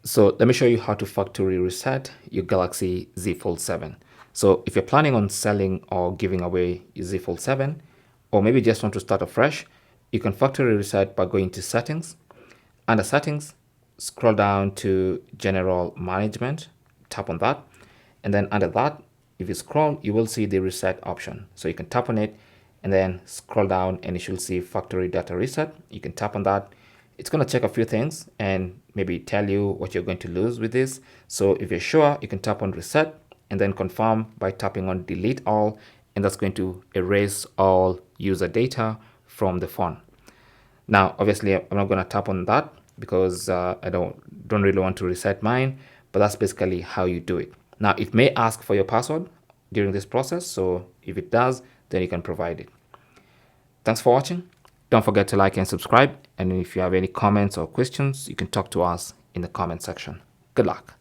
So let me show you how to factory reset your Galaxy Z Fold 7. So if you're planning on selling or giving away your Z Fold 7, or maybe just want to start afresh, you can factory reset by going to settings. Under settings, scroll down to general management, tap on that. And then under that, if you scroll, you will see the reset option. So you can tap on it and then scroll down and you should see factory data reset. You can tap on that. It's going to check a few things and maybe tell you what you're going to lose with this. So if you're sure, you can tap on reset and then confirm by tapping on delete all, and that's going to erase all user data from the phone. Now, obviously, I'm not going to tap on that because I don't really want to reset mine, but that's basically how you do it. Now, it may ask for your password during this process, so if it does, then you can provide it. Thanks for watching. Don't forget to like and subscribe, and if you have any comments or questions, you can talk to us in the comment section. Good luck.